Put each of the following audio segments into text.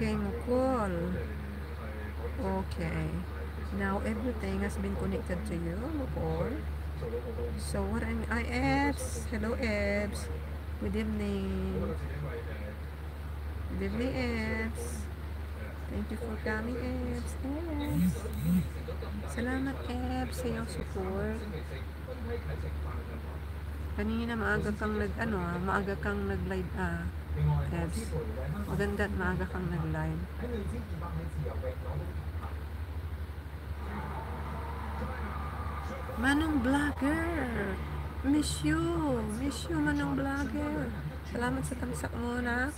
Okay, Mukul. Okay. Now everything has been connected to you, Mukul. So what Ebs. Hello, Ebs. Good evening. Good evening, Ebs. Thank you for coming, Ebs. Ebs. Salamat, Ebs, sa iyong support. Kanina maaga kang nag-live, Ebs. Maganda at maaga kang nag-live. Manong Vlogger. Miss you, Manong Vlogger. Salamat sa tamsak mo, nak.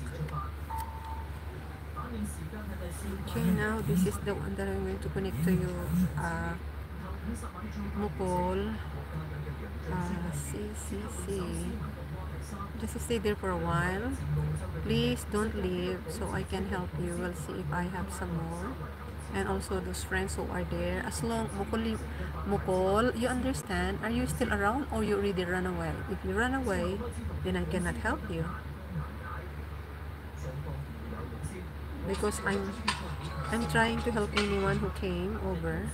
Okay, now this is the one that I'm going to connect to you. Mukul. Just stay there for a while. Please don't leave so I can help you. We'll see if I have some more. And also those friends who are there. As long, Mukul, you understand? Are you still around or you already run away? If you run away, then I cannot help you. Because I'm trying to help anyone who came over.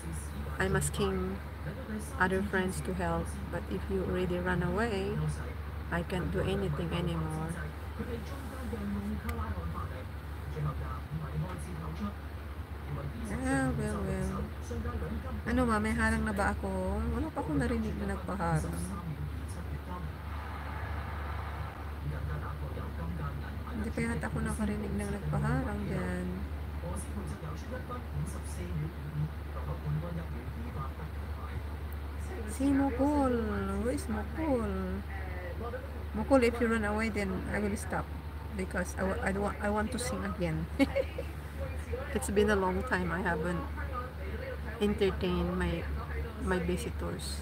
I'm asking other friends to help. But if you already run away, I can't do anything anymore. Well. Ano ma, may harang na ba ako? Wala pa akong narinig na nagpaharang. Hindi pa yata ako nakarinig na nagpaharang dyan. Si Mukul. Where is Mukul? Mukul, if you run away, then I will stop. Because I want to sing again. It's been a long time I haven't entertained my visitors.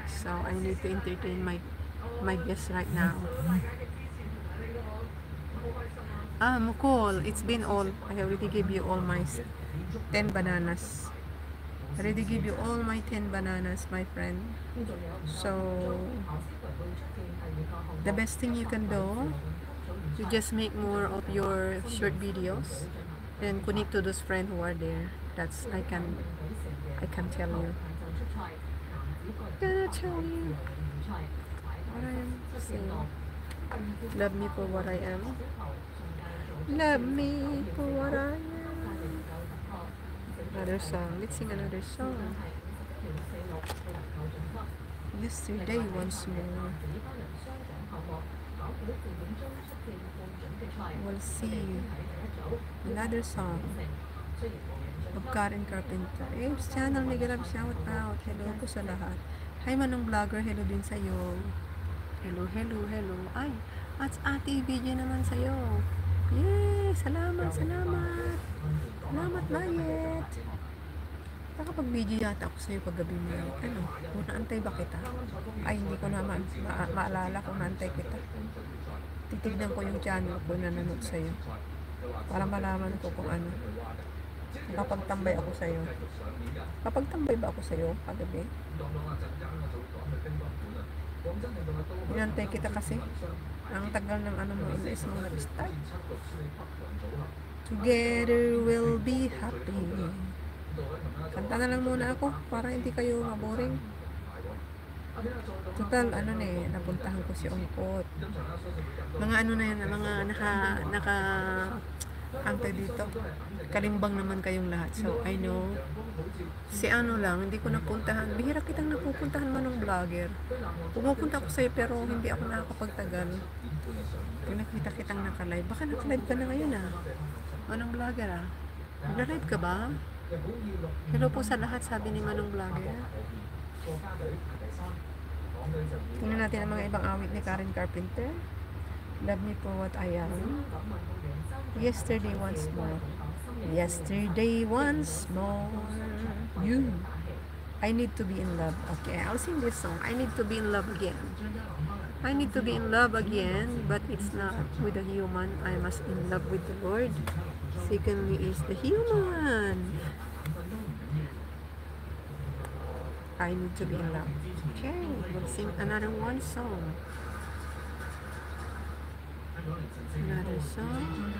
So I need to entertain my guests right now. Mukul, it's been all. I already gave you all my 10 bananas. I already give you all my 10 bananas, my friend. So the best thing you can do, you just make more of your short videos and connect to those friends who are there. That's I can tell you. Gonna tell you what I am saying. Love me for what I am. Love me for what I am. Another song. Let's sing another song. Yesterday once more. We'll see another song of Karen Carpenter. Abe's channel, may grab shout out. Hello po sa lahat. Hi Manong Vlogger, hello din sa'yo. Hello. Ay, at ate, video naman sa'yo. Yay! Salamat. Salamat, Bayet. Nakapag-video yata ako sa'yo paggabi mo. Ano? Naantay ba kita? Ay, hindi ko naman maalala kung naantay kita. Titignan ko yung channel ko na nanood sa'yo. Para malaman ko kung ano. Kapag-tambay ako sa'yo. Kapag-tambay ba ako sa'yo paggabi? Inantay kita kasi. Ang tagal ng ano mo, ilis mo nag-start. Together we'll be happy. Kanta na lang muna ako para hindi kayo maboring. Total, napuntahan ko si Ongkot. Mga ano na yan, mga antay dito. Kalimbang naman kayong lahat. So, I know. Si lang, hindi ko napuntahan. Bihira kitang napupuntahan Manong Vlogger. Pumupunta ako sa'yo pero hindi ako nakakapagtagal. Pag nakita kitang nakalive. Baka nakalive ka na ngayon Manong Vlogger Nag-live ka ba? Hello po sa lahat, sabi ni Manong Vlogger. Tingnan natin ang mga ibang awit ni Karen Carpenter. Love me for what I am. Yesterday once more. Yesterday once more. You. I need to be in love. Okay, I'll sing this song. I need to be in love again. I need to be in love again, but it's not with a human. I must in love with the Lord. Secondly is the human. I need to be in love. Okay, we'll sing another one song. Another song.